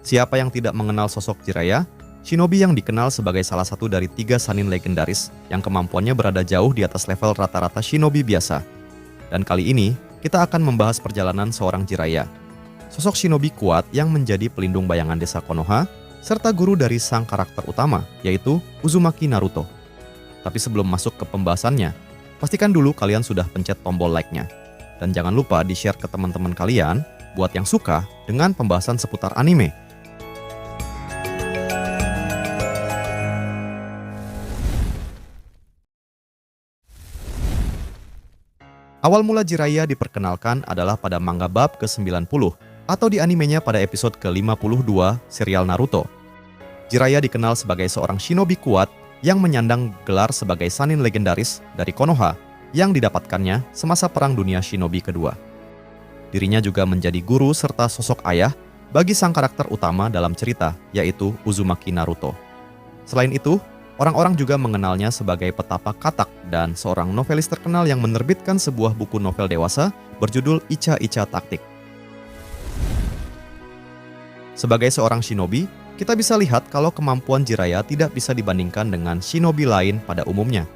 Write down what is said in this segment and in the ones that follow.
Siapa yang tidak mengenal sosok Jiraiya, shinobi yang dikenal sebagai salah satu dari 3 Sannin legendaris yang kemampuannya berada jauh di atas level rata-rata shinobi biasa. Dan kali ini, kita akan membahas perjalanan seorang Jiraiya. Sosok shinobi kuat yang menjadi pelindung bayangan desa Konoha, serta guru dari sang karakter utama, yaitu Uzumaki Naruto. Tapi sebelum masuk ke pembahasannya, pastikan dulu kalian sudah pencet tombol like-nya. Dan jangan lupa di-share ke teman-teman kalian buat yang suka dengan pembahasan seputar anime. Awal mula Jiraiya diperkenalkan adalah pada manga bab ke-90 atau di animenya pada episode ke-52 serial Naruto. Jiraiya dikenal sebagai seorang shinobi kuat yang menyandang gelar sebagai Sannin legendaris dari Konoha yang didapatkannya semasa Perang Dunia Shinobi kedua. Dirinya juga menjadi guru serta sosok ayah bagi sang karakter utama dalam cerita, yaitu Uzumaki Naruto. Selain itu, orang-orang juga mengenalnya sebagai petapa katak dan seorang novelis terkenal yang menerbitkan sebuah buku novel dewasa berjudul Icha-Icha Taktik. Sebagai seorang shinobi, kita bisa lihat kalau kemampuan Jiraiya tidak bisa dibandingkan dengan shinobi lain pada umumnya.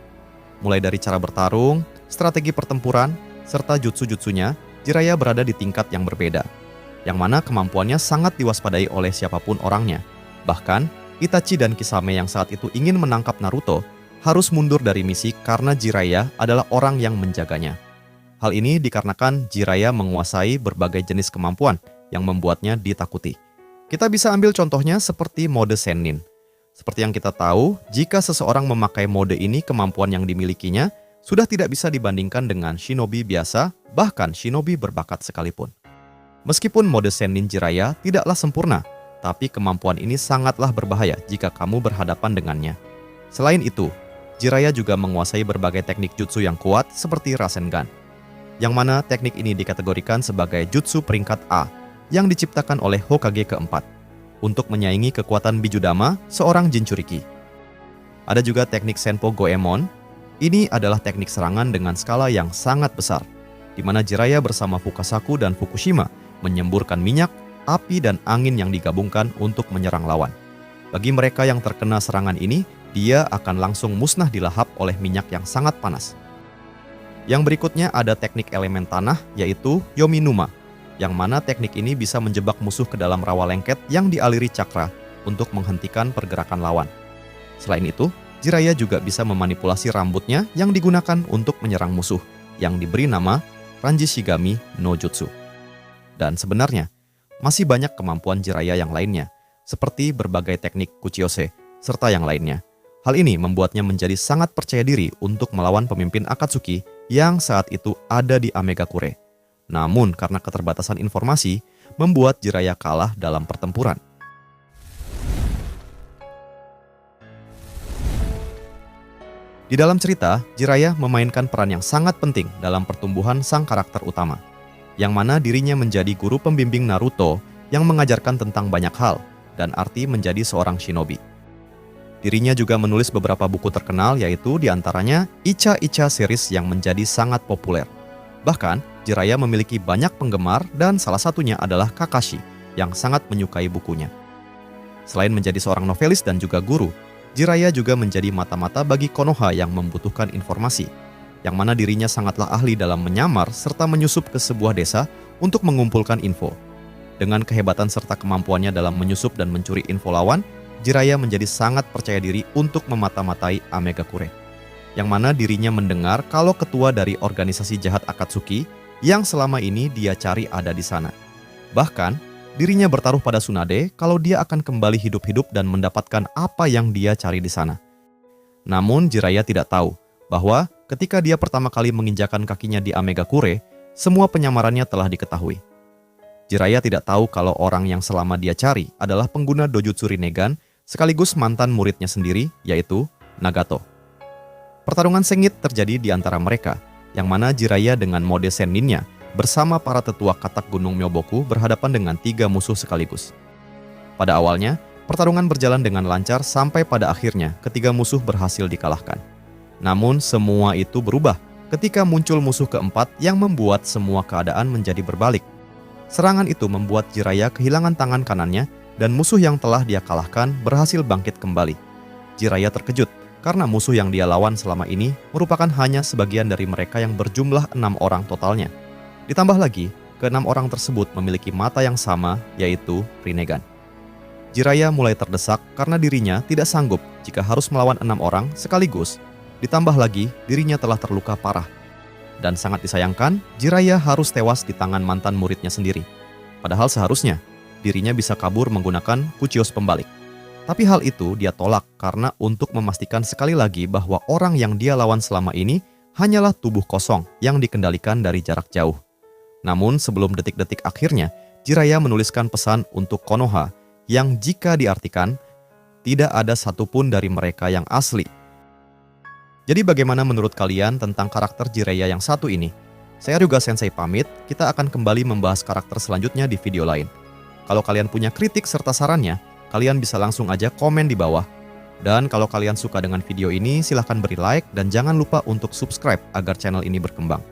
Mulai dari cara bertarung, strategi pertempuran, serta jutsu-jutsunya, Jiraiya berada di tingkat yang berbeda, yang mana kemampuannya sangat diwaspadai oleh siapapun orangnya. Bahkan, Itachi dan Kisame yang saat itu ingin menangkap Naruto harus mundur dari misi karena Jiraiya adalah orang yang menjaganya. Hal ini dikarenakan Jiraiya menguasai berbagai jenis kemampuan yang membuatnya ditakuti. Kita bisa ambil contohnya seperti mode Sennin. Seperti yang kita tahu, jika seseorang memakai mode ini, kemampuan yang dimilikinya sudah tidak bisa dibandingkan dengan shinobi biasa, bahkan shinobi berbakat sekalipun. Meskipun mode Sennin Jiraiya tidaklah sempurna, tapi kemampuan ini sangatlah berbahaya jika kamu berhadapan dengannya. Selain itu, Jiraiya juga menguasai berbagai teknik jutsu yang kuat seperti Rasengan, yang mana teknik ini dikategorikan sebagai jutsu peringkat A yang diciptakan oleh Hokage keempat untuk menyaingi kekuatan Bijudama, seorang Jinchuriki. Ada juga teknik Senpo Goemon. Ini adalah teknik serangan dengan skala yang sangat besar, di mana Jiraiya bersama Fukasaku dan Fukushima menyemburkan minyak, api, dan angin yang digabungkan untuk menyerang lawan. Bagi mereka yang terkena serangan ini, dia akan langsung musnah dilahap oleh minyak yang sangat panas. Yang berikutnya ada teknik elemen tanah, yaitu Yominuma, yang mana teknik ini bisa menjebak musuh ke dalam rawa lengket yang dialiri cakra untuk menghentikan pergerakan lawan. Selain itu, Jiraiya juga bisa memanipulasi rambutnya yang digunakan untuk menyerang musuh, yang diberi nama Ranji Shigami no Jutsu. Dan sebenarnya, masih banyak kemampuan Jiraiya yang lainnya, seperti berbagai teknik Kuchiyose, serta yang lainnya. Hal ini membuatnya menjadi sangat percaya diri untuk melawan pemimpin Akatsuki yang saat itu ada di Amegakure. Namun, karena keterbatasan informasi, membuat Jiraiya kalah dalam pertempuran. Di dalam cerita, Jiraiya memainkan peran yang sangat penting dalam pertumbuhan sang karakter utama, yang mana dirinya menjadi guru pembimbing Naruto yang mengajarkan tentang banyak hal dan arti menjadi seorang shinobi. Dirinya juga menulis beberapa buku terkenal, yaitu diantaranya Icha-Icha series yang menjadi sangat populer. Bahkan, Jiraiya memiliki banyak penggemar dan salah satunya adalah Kakashi yang sangat menyukai bukunya. Selain menjadi seorang novelis dan juga guru, Jiraiya juga menjadi mata-mata bagi Konoha yang membutuhkan informasi, yang mana dirinya sangatlah ahli dalam menyamar serta menyusup ke sebuah desa untuk mengumpulkan info. Dengan kehebatan serta kemampuannya dalam menyusup dan mencuri info lawan, Jiraiya menjadi sangat percaya diri untuk memata-matai Amegakure, yang mana dirinya mendengar kalau ketua dari organisasi jahat Akatsuki yang selama ini dia cari ada di sana. Bahkan, dirinya bertaruh pada Tsunade kalau dia akan kembali hidup-hidup dan mendapatkan apa yang dia cari di sana. Namun, Jiraiya tidak tahu bahwa ketika dia pertama kali menginjakan kakinya di Amegakure, semua penyamarannya telah diketahui. Jiraiya tidak tahu kalau orang yang selama dia cari adalah pengguna Dojutsu Rinnegan sekaligus mantan muridnya sendiri, yaitu Nagato. Pertarungan sengit terjadi di antara mereka, yang mana Jiraiya dengan mode Senninnya bersama para tetua katak Gunung Myoboku berhadapan dengan 3 musuh sekaligus. Pada awalnya, pertarungan berjalan dengan lancar sampai pada akhirnya ketiga musuh berhasil dikalahkan. Namun semua itu berubah ketika muncul musuh keempat yang membuat semua keadaan menjadi berbalik. Serangan itu membuat Jiraiya kehilangan tangan kanannya dan musuh yang telah dia kalahkan berhasil bangkit kembali. Jiraiya terkejut karena musuh yang dia lawan selama ini merupakan hanya sebagian dari mereka yang berjumlah 6 orang totalnya. Ditambah lagi, ke-6 orang tersebut memiliki mata yang sama, yaitu Rinnegan. Jiraiya mulai terdesak karena dirinya tidak sanggup jika harus melawan 6 orang sekaligus. Ditambah lagi, dirinya telah terluka parah. Dan sangat disayangkan, Jiraiya harus tewas di tangan mantan muridnya sendiri. Padahal seharusnya, dirinya bisa kabur menggunakan Kuchiyos pembalik. Tapi hal itu dia tolak karena untuk memastikan sekali lagi bahwa orang yang dia lawan selama ini hanyalah tubuh kosong yang dikendalikan dari jarak jauh. Namun sebelum detik-detik akhirnya, Jiraiya menuliskan pesan untuk Konoha yang jika diartikan, tidak ada satupun dari mereka yang asli. Jadi bagaimana menurut kalian tentang karakter Jiraiya yang satu ini? Saya Ryuga Sensei pamit, kita akan kembali membahas karakter selanjutnya di video lain. Kalau kalian punya kritik serta sarannya, kalian bisa langsung aja komen di bawah. Dan kalau kalian suka dengan video ini, silahkan beri like dan jangan lupa untuk subscribe agar channel ini berkembang.